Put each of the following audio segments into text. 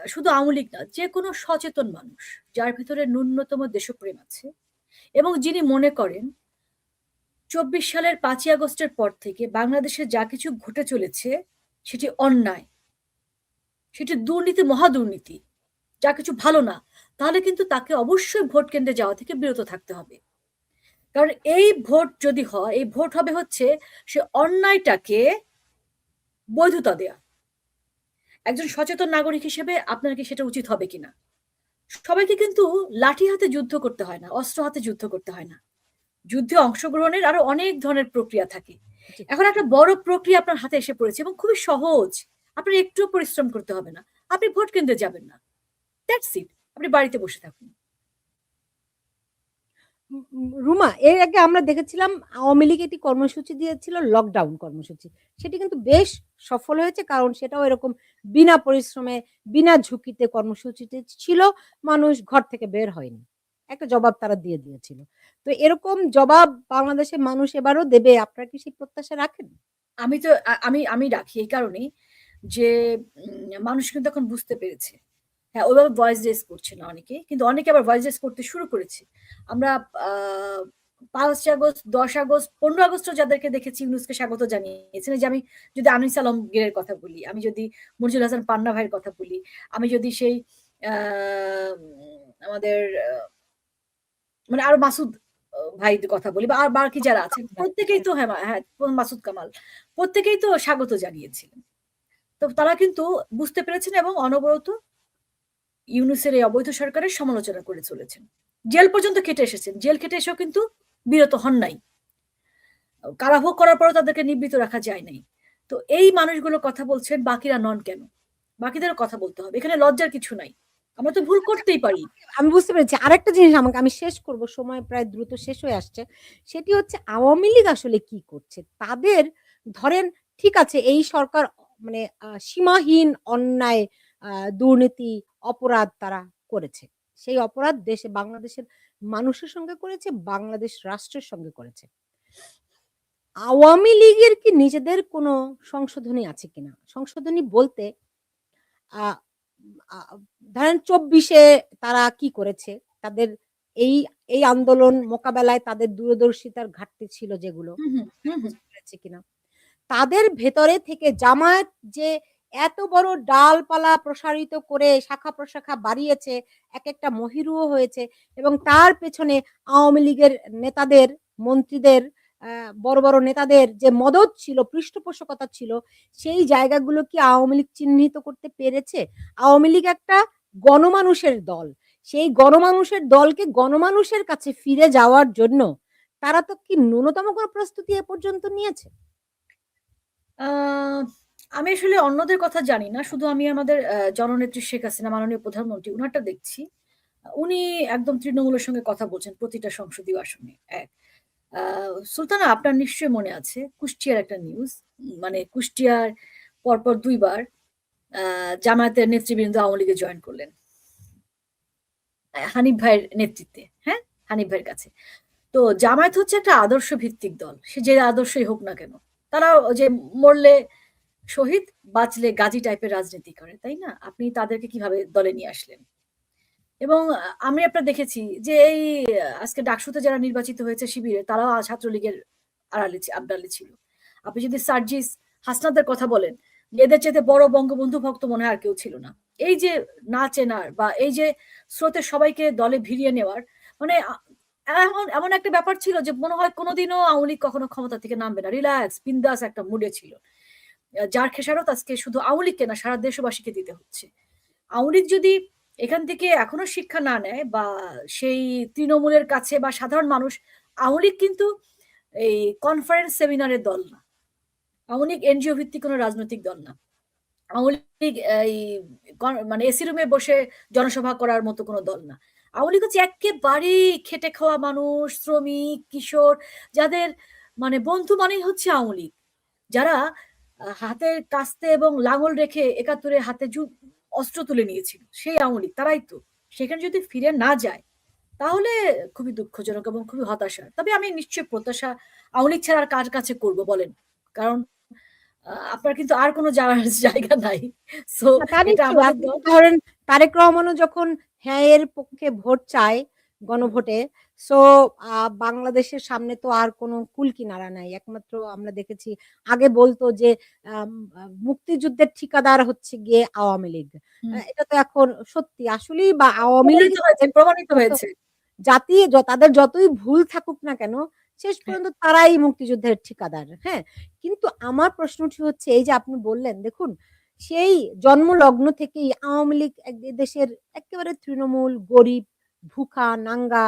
শুধু আওয়ামী লীগ না, যে কোনো সচেতন মানুষ যার ভিতরে ন্যূনতম দেশপ্রেম আছে এবং যিনি মনে করেন ২৪ সালের ৫ই আগস্টের পর থেকে বাংলাদেশে যা কিছু ঘটে চলেছে সেটি অন্যায়, সেটি দুর্নীতি, মহাদুর্নীতি, যা কিছু ভালো না, তাহলে কিন্তু তাকে অবশ্যই ভোট কেন্দ্রে যাওয়া থেকে বিরত থাকতে হবে। কারণ এই ভোট যদি হয়, এই ভোট হবে হচ্ছে সে অন্যায়টাকে বৈধতা দেয়া। একজন সচেতন নাগরিক হিসেবে আপনার কি সেটা উচিত হবে কিনা? সবাইকে কিন্তু লাঠি হাতে যুদ্ধ করতে হয় না, অস্ত্র হাতে যুদ্ধ করতে হয় না। যুদ্ধে অংশগ্রহণের আরো অনেক ধরনের প্রক্রিয়া থাকে। জি। এখন একটা বড় প্রক্রিয়া আপনার হাতে এসে পড়েছে এবং খুবই সহজ। আপনার একটুও পরিশ্রম করতে হবে না। আপনি ভোট কেন্দ্রে যাবেন না। That's it. আপনি বাড়িতে বসে থাকুন। রুমা, এর আগে আমরা দেখেছিলাম আওয়ামী লীগ একটি কর্মসূচি দিয়েছিল, লকডাউন কর্মসূচি। সেটি কিন্তু বেশ সফল হয়েছে, কারণ সেটাও এরকম বিনা পরিশ্রমে, বিনা ঝুঁকিতে কর্মসূচিটি ছিল। মানুষ ঘর থেকে বের হয়নি। একটা জবাব তারা দিয়ে দিয়েছিল। তো এরকম জবাব বাংলাদেশের মানুষ এবারও দেবে। আপনারা কি সেই প্রত্যাশা রাখেন? আমি তো আমি আমি রাখি এই কারণেই যে মানুষ কিন্তু এখন বুঝতে পেরেছে। হ্যাঁ, ওইভাবে ভয়েস রেজ করছে না অনেকে। কিন্তু অনেকে আবার ভয়েস রেজ করতে শুরু করেছে। আমরা আ ৫ আগস্ট, ১০ আগস্ট, ১৫ আগস্টও যাদেরকে দেখেছি ইউনুসকে স্বাগত জানিয়েছেন। এই যে আমি যদি আনিস আলমগীরের কথা বলি, আমি যদি মনজুর হাসান পান্না ভাইয়ের কথা বলি, আমি যদি সেই আ আমাদের মানে আরো মাসুদ ভাইদের কথা বলি বা আর বাকি যারা আছেন প্রত্যেকেই তো হ্যাঁ, হ্যাঁ, মাসুদ কামাল। প্রত্যেকেই তো স্বাগত জানিয়েছিলেন। তো তারা কিন্তু বুঝতে পেরেছেন এবং অনবরত ইউনূসের এই অবৈধ সরকারের সমালোচনা করে চলেছেন। জেল পর্যন্ত খেটে এসেছেন। জেল খেটে এসেও কিন্তু বিরত হন নাই। কারাভোগ করার পরও তাদেরকে নিবৃত রাখা যায় নাই। তো এই মানুষগুলো কথা বলছেন, বাকিরা নন কেন? বাকিদেরও কথা বলতে হবে। এখানে লজ্জার কিছু নাই। আমরা তো ভুল করতেই পারি। আমি বুঝতে পেরেছি। আরেকটা জিনিস আমি শেষ করব। সময় প্রায় দ্রুত শেষ হয়ে আসছে। সেটি হচ্ছে আওয়ামী লীগ আসলে কি করছে? তাদের ধরেন, ঠিক আছে, এই সরকার মানে সীমাহীন অন্যায়, আ দুর্নীতি, অপরাধ তারা করেছে। সেই অপরাধ বাংলাদেশের মানুষের সঙ্গে করেছে, বাংলাদেশ রাষ্ট্রের সঙ্গে করেছে। আওয়ামী লীগের কি নিজেদের কোনো সংশোধনী আছে কিনা? সংশোধনী বলতে আ আ ধরেন ২৪ এ তারা কি করেছে? তাদের এই এই আন্দোলন মোকাবেলায় তাদের দূরদর্শিতার ঘাটতি ছিল যেগুলো, হুম, হুম, হুম, হুম। বুঝতে পেরেছে কিনা? তাদের ভেতরে থেকে জামায়াত যে এত বড় ডালপালা প্রসারিত করে শাখা-প্রশাখা বাড়িয়েছে, একেকটা মহিরুহ হয়েছে এবং তার পেছনে আওয়ামী লীগের নেতাদের, মন্ত্রীদের, বড়, বড় নেতাদের যে মদত ছিল, পৃষ্ঠপোষকতা ছিল, সেই জায়গাগুলো কি আওয়ামী লীগ চিহ্নিত করতে পেরেছে? আওয়ামী লীগ একটা গণমানুষের দল। সেই গণমানুষের দলকে গণমানুষের কাছে ফিরে যাওয়ার জন্য তারা তো কি ন্যূনতম কোনো প্রস্তুতি এ পর্যন্ত নিয়েছে? আ আমি আসলে অন্যদের কথা জানি না। শুধু আমি আমাদের জননেত্রী শেখ হাসিনা মাননীয় প্রধানমন্ত্রী উনারটা দেখছি। উনি একদম তৃণমূলের সঙ্গে কথা বলছেন প্রতিটা সংসদীয় আসনে। ১ আ সুলতানা আপনার নিশ্চয়ই মনে আছে কুষ্টিয়ার একটা নিউজ। মানে কুষ্টিয়ার পরপর ২ বার আ জামায়াতের নেতৃবৃন্দ আওয়ামী লীগে জয়েন করলেন। হানিফ ভাইয়ের নেতৃত্বে, হ্যাঁ? হানিফ ভাইয়ের কাছে। তো জামায়াত হচ্ছে একটা আদর্শ ভিত্তিক দল। সে যে আদর্শই হোক না কেন। তারা ওই যে মরলে শহীদ, বাঁচলে গাজী টাইপের রাজনীতি করে, তাই না? আপনি তাদেরকে কিভাবে দলে নিয়ে আসলেন? এবং আমি আপনার দেখেছি যে এই আজকে ডাকসুতে যারা নির্বাচিত হয়েছে শিবিরে তারাও ছাত্রলীগের আড়ালে ছিল। আপনি যদি সার্জিস হাসনাতদের কথা বলেন, এদের চাইতে বড় বঙ্গবন্ধু ভক্ত মনে হয় আর কেউ ছিল না। এই যে না চেনার বা এই যে স্রোতে সবাইকে দলে ভিড়িয়ে নেওয়ার মানে এমন এমন একটা ব্যাপার ছিল যে মনে হয় কোনোদিনও আওয়ামী লীগ কখনো ক্ষমতা থেকে নামবে না। রিল্যাক্স, বিন্দাস একটা মুডে ছিল। যার খেসারত আজকে শুধু আওয়ামী লীগকে না সারা দেশবাসীকে দিতে হচ্ছে। আওয়ামী লীগ যদি এখান থেকে এখনো শিক্ষা না নেয় বা সেই তৃণমূলের কাছে বা সাধারণ মানুষ আওয়ামী লীগ কিন্তু এই কনফারেন্স সেমিনারের দল না। আওয়ামী লীগ এনজিও ভিত্তিক কোনো রাজনৈতিক দল না। আওয়ামী লীগ এই মানে এসি রুমে বসে জনসভা করার মতো কোনো দল না। আওয়ামী লীগ হচ্ছে এক্কেবারেই খেটে খাওয়া মানুষ, শ্রমিক, কিশোর যাদের মানে বন্ধু মানেই হচ্ছে আওয়ামী লীগ। যারা হাতের কাস্তে এবং লাঙল রেখে ৭১ এ হাতে অস্ত্র তুলে নিয়েছিল। সেই আওয়ামী লীগ তারাই তো। সেখানে যদি ফিরে না যায় তাহলে খুবই দুঃখজনক এবং খুবই হতাশার। তবে আমি নিশ্চয়ই প্রত্যাশা আওয়ামী লীগ ছাড়া আর কার কাছে করব বলেন? কারণ আপনার কিন্তু আর কোনো যাওয়ার জায়গা নাই। সো না তা এটা নিশ্চয়ই। আমাদের আপনি দল। ধরেন তারেক রহমানও যখন হ্যাঁ এর পক্ষে ভোট চায় হুম, গণভোটে, সো আ বাংলাদেশের সামনে তো আর কোনো কুল কিনারা নাই। একমাত্র আমরা দেখেছি আগে বলতো যে আম আ মুক্তিযুদ্ধের ঠিকাদার হচ্ছে গিয়ে আওয়ামী লীগ। হুম। এটা তো এখন সত্যি আসলেই বা আওয়ামী লীগ প্রমাণিত হয়েছে, প্রমাণিত যত হয়েছে। জাতি তাদের যতই ভুল থাকুক না কেন, শেষ হ্যাঁ, পর্যন্ত তারাই মুক্তিযুদ্ধের ঠিকাদার। হ্যাঁ? কিন্তু আমার প্রশ্নটি হচ্ছে এই যে আপনি বললেন দেখুন, সেই জন্মলগ্ন থেকেই আওয়ামী লীগ দেশের একেবারে তৃণমূল, গরিব, ভুখা, নাঙ্গা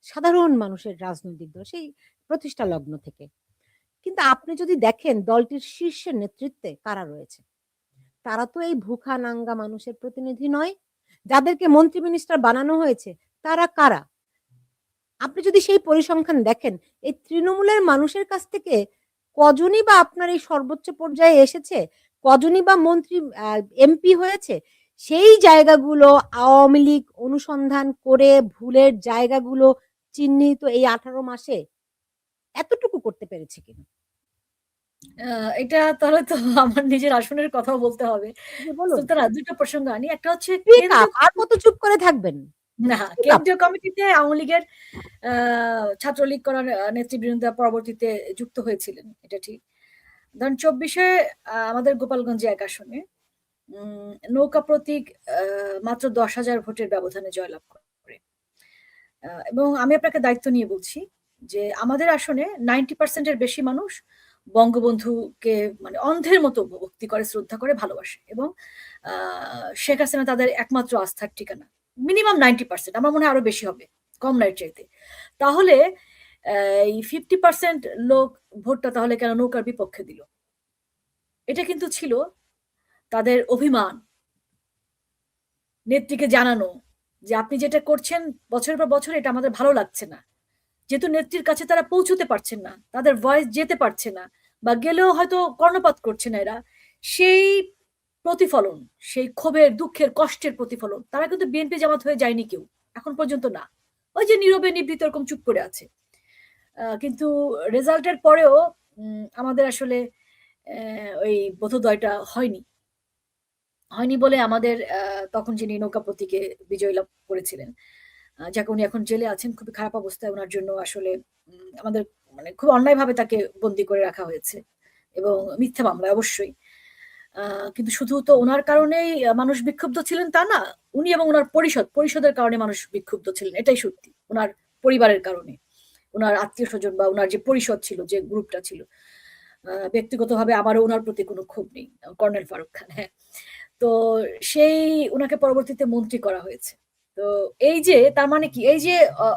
সাধারণ মানুষের রাজনৈতিক দল সেই প্রতিষ্ঠা লগ্ন থেকে। কিন্তু আপনি যদি দেখেন দলটির শীর্ষের নেতৃত্বে কারা রয়েছে? তারা তো এই ভুখা, নাঙ্গা মানুষের প্রতিনিধি নয়। যাদেরকে মন্ত্রী মিনিস্টার বানানো হয়েছে তারা কারা? আপনি যদি সেই পরিসংখ্যান দেখেন, এই তৃণমূলের মানুষের কাছ থেকে কজনই বা আপনার এই সর্বোচ্চ পর্যায়ে এসেছে? কজনই বা মন্ত্রী এমপি হয়েছে? সেই জায়গাগুলো আওয়ামী লীগ অনুসন্ধান করে ভুলের জায়গাগুলো চিহ্নিত এই ১৮ মাসে এতটুকু করতে পেরেছে কিনা? আ এটা তাহলে তো আমার নিজের আসনের কথাও বলতে হবে। জি বলুন। সুতরাং ২ টা প্রসঙ্গ আনি। একটা হচ্ছে স্পিক আপ কেন্দ্রীয় আর কত চুপ করে থাকবেন? না, স্পিক আপ। কেন্দ্রীয় কমিটিতে আওয়ামী লীগের আ ছাত্রলীগ করার নেতৃবৃন্দ পরবর্তীতে যুক্ত হয়েছিলেন। এটা ঠিক। ধরেন ২৪ এ আমাদের গোপালগঞ্জে ১ আসনে নৌকা প্রতীক আ মাত্র ১০,০০০ ভোটের ব্যবধানে জয়লাভ করে। এবং আমি আপনাকে দায়িত্ব নিয়ে বলছি যে আমাদের আসনে 90% এর বেশি মানুষ বঙ্গবন্ধুকে মানে অন্ধের মতো ভক্তি করে, শ্রদ্ধা করে, ভালোবাসে এবং আ শেখ হাসিনা তাদের একমাত্র আস্থার ঠিকানা। মিনিমাম 90% আমার মনে হয় আরো বেশি হবে। কম না এর চাইতে। তাহলে অ্যা এই 50% লোক ভোটটা তাহলে কেন নৌকার বিপক্ষে দিল? এটা কিন্তু ছিল তাদের অভিমান। নেত্রীকে জানানো যে, "আপনি যেটা করছেন বছরের পর বছর এটা আমাদের ভালো লাগছে না।" যেহেতু নেত্রীর কাছে তারা পৌঁছতে পারছেন না, তাদের ভয়েস যেতে পারছে না বা গেলেও হয়তো কর্ণপাত করছে না এরা। সেই প্রতিফলন, সেই ক্ষোভের, দুঃখের, কষ্টের প্রতিফলন। তারা কিন্তু বিএনপি জামাত হয়ে যায়নি কেউ। এখন পর্যন্ত না। ওই যে নীরবে নিভৃত এরকম চুপ করে আছে। কিন্তু রেজাল্টের পরেও আমাদের আসলে ওই বোধোদয়টা হয়নি। হয়নি বলে আমাদের তখন যিনি নৌকা প্রতীকে বিজয় লাভ করেছিলেন, যাকে উনি এখন জেলে আছেন। খুবই খারাপ অবস্থায় উনার জন্য আসলে আমাদের মানে খুব অন্যায়ভাবে তাকে বন্দী করে রাখা হয়েছে এবং মিথ্যা মামলায় অবশ্যই। আ কিন্তু শুধু তো উনার কারণেই মানুষ বিক্ষুব্ধ ছিলেন তা না। উনি এবং উনার পরিষদের কারণে মানুষ বিক্ষুব্ধ ছিলেন। এটাই সত্যি। উনার পরিবারের কারণে। উনার আত্মীয়স্বজন বা উনার যে পরিষদ ছিল, যে গ্রুপটা ছিল। ব্যক্তিগতভাবে আমারও উনার প্রতি কোনো ক্ষোভ নেই। কর্নেল ফারুক খান, হ্যাঁ। তো সেই উনাকে পরবর্তীতে মন্ত্রী করা হয়েছে। তো এই যে তার মানে কি? এই যে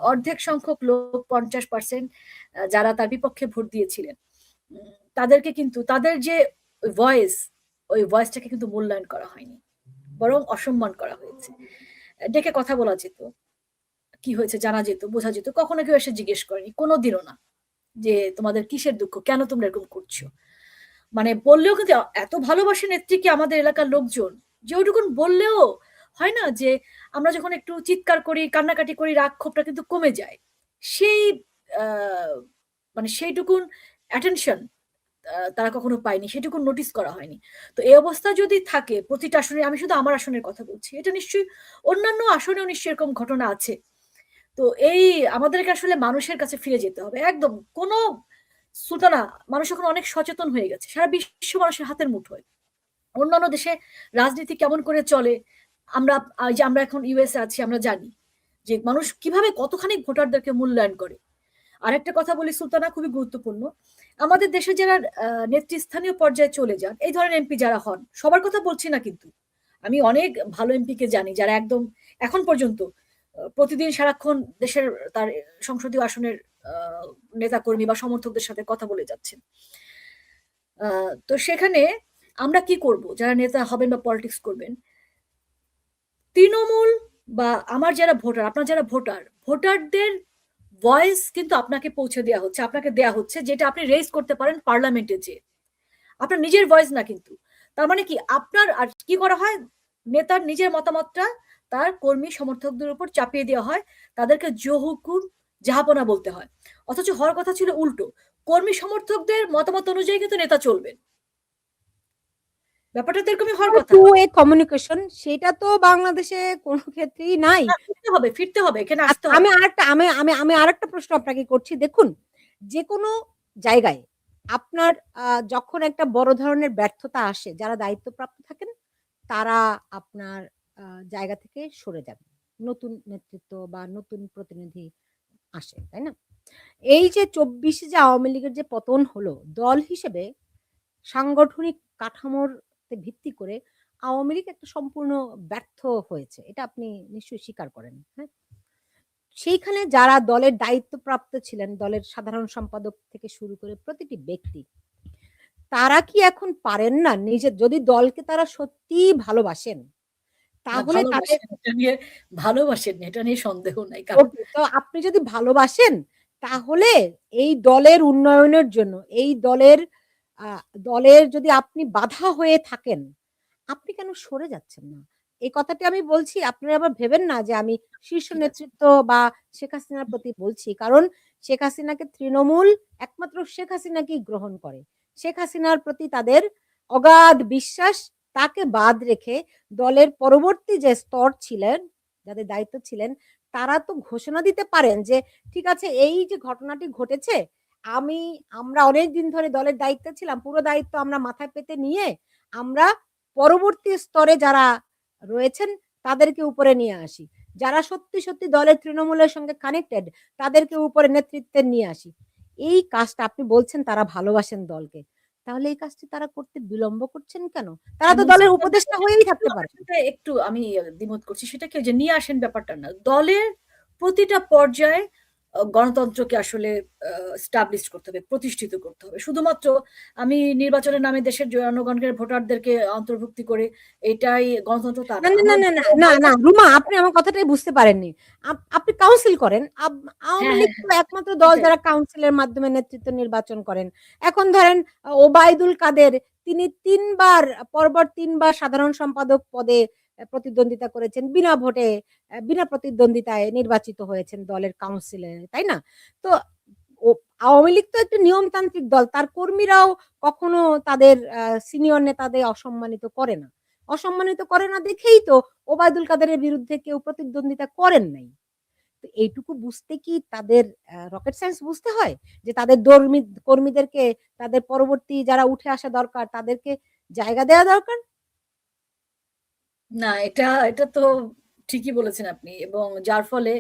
অর্ধেক সংখ্যক লোক ৫০% যারা তার বিপক্ষে ভোট দিয়েছিলেন, তাদেরকে কিন্তু তাদের যে ভয়েস, ওই ভয়েসটাকে কিন্তু মূল্যায়ন করা হয়নি। বরং অসম্মান করা হয়েছে। ডেকে কথা বলা যেত। কি হয়েছে জানা যেত, বোঝা যেত। কখনো কেউ এসে জিজ্ঞেস করেনি। কোনদিনও না। যে তোমাদের কিসের দুঃখ? কেন তোমরা এরকম করছো? মানে বললেও কিন্তু এত ভালোবাসে নেত্রীকে আমাদের এলাকার লোকজন যে ওইটুকুন বললেও হয় না যে আমরা যখন একটু চিৎকার করি, কান্নাকাটি করি, রাগ ক্ষোভটা কিন্তু কমে যায়। সেই আ মানে সেইটুকুন অ্যাটেনশন তারা কখনো পায়নি। সেটুকুন নোটিস করা হয়নি। তো এই অবস্থা যদি থাকে প্রতিটা আসনে, আমি শুধু আমার আসনের কথা বলছি। এটা নিশ্চয়ই অন্যান্য আসনেও নিশ্চয়ই এরকম ঘটনা আছে। তো এই আমাদেরকে আসলে মানুষের কাছে ফিরে যেতে হবে। একদম কোন সুলতানা মানুষ এখন অনেক সচেতন হয়ে গেছে। সারা বিশ্ব মানুষের হাতের মুঠোয়। অন্যান্য দেশে রাজনীতি কেমন করে চলে আমরা যে আমরা এখন ইউএসএ আছি আমরা জানি। যে মানুষ কিভাবে কতখানি ভোটারদেরকে মূল্যায়ন করে। আরেকটা কথা বলি সুলতানা খুবই গুরুত্বপূর্ণ। আমাদের দেশে যারা নেতৃস্থানীয় পর্যায়ে চলে যান, এই ধরনের এমপি যারা হন, সবার কথা বলছি না কিন্তু। আমি অনেক ভালো এমপিকে জানি যারা একদম এখন পর্যন্ত প্রতিদিন সারাক্ষণ দেশের তার সংসদীয় আসনের আ নেতাকর্মী বা সমর্থকদের সাথে কথা বলে যাচ্ছেন। আ তো সেখানে আমরা কি করব? যারা নেতা হবেন বা পলিটিক্স করবেন, তৃণমূল বা আমার যারা ভোটার, আপনার যারা ভোটার, ভোটারদের ভয়েস কিন্তু আপনাকে পৌঁছে দেয়া হচ্ছে। আপনাকে দেয়া হচ্ছে যেটা আপনি রেইজ করতে পারেন পার্লামেন্টে যেয়ে। আপনার নিজের ভয়েস না কিন্তু। তার মানে কি আপনার আর কি করা হয়? নেতার নিজের মতামতটা তার কর্মী সমর্থকদের উপর চাপিয়ে দেওয়া হয়। তাদেরকে যো হুকুম জাহাপনা বলতে হয়। অথচ হওয়ার কথা ছিল উল্টো। কর্মী সমর্থকদের মতামত অনুযায়ী কিন্তু নেতা চলবেন। ব্যাপারটা তো এরকমই হওয়ার কথা। টু ওয়ে কমিউনিকেশন সেটা তো বাংলাদেশে কোনো ক্ষেত্রেই নাই। না, ফিরতে হবে, এখানে আসতে আমি হবে। আরেকটা আমি আমি আমি আরেকটা প্রশ্ন আপনাকে করছি। দেখুন, যেকোনো জায়গায় আপনার যখন একটা বড় ধরনের ব্যর্থতা আসে, যারা দায়িত্বপ্রাপ্ত থাকেন তারা আপনার আ জায়গা থেকে সরে যান। নতুন নেতৃত্ব বা নতুন প্রতিনিধি আসে, তাই না? এই যে ২৪ এ যে আওয়ামী লীগের যে পতন হলো, দল হিসেবে সাংগঠনিক কাঠামোর তে ভিত্তি করে আওয়ামী লীগ একটা সম্পূর্ণ ব্যর্থ হয়েছে। এটা আপনি নিশ্চয়ই স্বীকার করেন, হ্যাঁ? সেইখানে যারা দলের দায়িত্বপ্রাপ্ত ছিলেন, দলের সাধারণ সম্পাদক থেকে শুরু করে প্রতিটি ব্যক্তি, তারা কি এখন পারেন না নিজের যদি দলকে তারা সত্যিই ভালোবাসেন, না, তাহলে তাদের ভালোবাসেন এটা নিয়ে সন্দেহ নাই। কারণ ওকে, তো আপনি যদি ভালোবাসেন, তাহলে এই দলের উন্নয়নের জন্য, এই আ দলের যদি আপনি বাধা হয়ে থাকেন, আপনি কেন সরে যাচ্ছেন না? এই কথাটি আমি বলছি, আপনারা আবার ভেবেন না যে আমি শীর্ষ ঠিক আছে। নেতৃত্ব বা শেখ হাসিনার প্রতি বলছি। কারণ শেখ হাসিনাকে তৃণমূল একমাত্র শেখ হাসিনাকেই গ্রহণ করে। শেখ হাসিনার প্রতি তাদের অগাধ বিশ্বাস, তাকে বাদ রেখে দলের পরবর্তী যে স্তর ছিলেন, যাদের দায়িত্ব ছিলেন, তারা তো ঘোষণা দিতে পারেন যে, ঠিক আছে এই যে ঘটনাটি ঘটেছে, আমরা অনেকদিন ধরে দলের দায়িত্বে ছিলাম। পুরো দায়িত্ব আমরা মাথায় পেতে নিয়ে আমরা পরবর্তী স্তরে যারা রয়েছেন তাদেরকে উপরে নিয়ে আসি। যারা সত্যি দলের তৃণমূলের সঙ্গে কানেক্টেড তাদেরকে উপরে নেতৃত্বে নিয়ে আসি। এই কাজটা আপনি বলছেন তারা ভালোবাসেন দলকে। তাহলে এই কাজটি তারা করতে বিলম্ব করছেন কেন? তারা তো এমন দলের চিন্তা না, উপদেষ্টা এটা হয়েই একটু থাকতে আপনার পারেন। সাথে একটু আমি দ্বিমত করছি। সেটা কি, ওই যে নিয়ে আসেন ব্যাপারটা না। দলের প্রতিটা পর্যায়ে গণতন্ত্রকে আসলে এস্টাবলিশ করতে হবে, প্রতিষ্ঠিত করতে হবে। শুধুমাত্র আমি নির্বাচনের নামে দেশের জনগণকে, ভোটারদেরকে অন্তর্ভুক্তি করে এটাই গণতন্ত্র, তা না, না। না, না, আমার না, না, দলের না, না, বাইরে রুমা আপনি আমার কথাটাই বুঝতে পারেননি। আপনি কাউন্সিল করেন। আওয়ামী হ্যাঁ, লীগ হ্যাঁ, তো হ্যাঁ, একমাত্র দল সেটাই। যারা কাউন্সিলের মাধ্যমে নেতৃত্ব নির্বাচন করেন। এখন ধরেন ওবায়দুল কাদের তিনি ৩ বার পরপর ৩ বার সাধারণ সম্পাদক পদে প্রতিদ্বন্দ্বিতা করেছেন। বিনা ভোটে বিনা প্রতিদ্বন্দ্বিতায় নির্বাচিত হয়েছেন দলের কাউন্সিলে, তাই না? তো ও আওয়ামী লীগ তো একটা নিয়মতান্ত্রিক দল। তার কর্মীরাও কখনো তাদের সিনিয়র নেতাদের অসম্মানিত করে না। অসম্মানিত করে না দেখেই তো ওবায়দুল কাদেরের বিরুদ্ধে কেউ প্রতিদ্বন্দ্বিতা করেন নাই। তো এইটুকু বুঝতে কি তাদের রকেট সায়েন্স বুঝতে হয়? যে তাদের কর্মীদেরকে তাদের পরবর্তী যারা উঠে আসা দরকার তাদেরকে জায়গা দেওয়া দরকার? না, এটা তো ঠিকই বলেছেন আপনি, এবং যার ফলে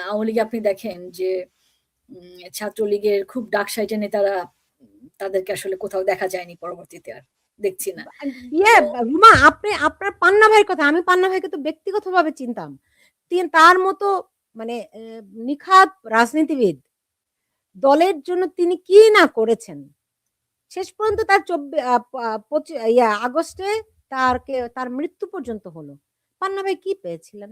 আওয়ামী লীগে আপনি দেখেন যে ছাত্রলীগের খুব ডাকসাইটে নেতারা, তাদেরকে আসলে কোথাও দেখা যায়নি, পরবর্তীতে আর দেখছি না। বা ইয়ে এবং রুমা আপনি আপনার পান্না ভাইয়ের কথা আমি পান্না ভাইকে তো ব্যক্তিগতভাবে চিনতাম। তার মতো মানে নিখাত রাজনীতিবিদ দলের জন্য তিনি কি না করেছেন। শেষ পর্যন্ত তার চব্বি আ পা পচি ইয়া আগস্টে তার মৃত্যু পর্যন্ত হলো। পান্না ভাই কি পেয়েছিলেন?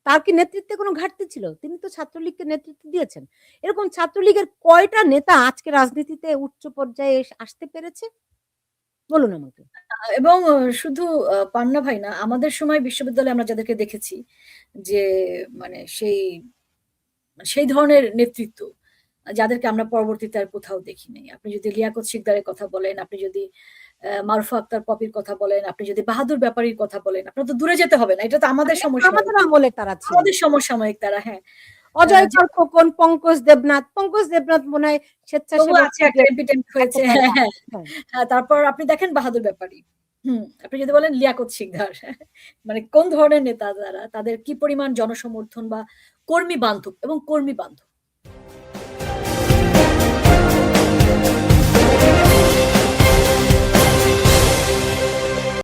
তার কি নেতৃত্বে কোনো ঘাটতি ছিল? তিনি তো ছাত্রলীগকে নেতৃত্ব দিয়েছেন। এরকম ছাত্রলীগের কয়টা নেতা আজকে রাজনীতিতে উচ্চ পর্যায়ে আসতে পেরেছে? বলুন আমাকে। এবং শুধু পান্না ভাই না, আমাদের সময় বিশ্ববিদ্যালয়ে আমরা যাদেরকে দেখেছি যে মানে সেই ধরনের নেতৃত্ব, যাদেরকে আমরা পরবর্তীতে আর কোথাও দেখি নাই। আপনি যদি লিয়াকত শিকদারের কথা বলেন, আপনি যদি মারুফা আক্তার পপির কথা বলেন, আপনি যদি বাহাদুর ব্যাপারীর কথা বলেন, আপনার তো দূরে যেতে হবে না। এটা তো আমাদের আমাদের সমসাময়িক। আমলে তারা ছিলেন। আমাদের সমসাময়িক তারা, হ্যাঁ। অজয় যে কর খোকন, পঙ্কজ দেবনাথ মনে হয় তবুও স্বেচ্ছাসেবক আছে, একটা লীগের এমপি টেম্পি হয়েছে। একেবারে হ্যাঁ, হ্যাঁ। হ্যাঁ। হ্যাঁ, তারপর আপনি দেখেন বাহাদুর ব্যাপারী। আপনি যদি বলেন লিয়াকত শিকদার, মানে কোন ধরনের নেতা তারা, তাদের কি পরিমাণ জনসমর্থন বা কর্মী বান্ধব এবং কর্মী বান্ধব।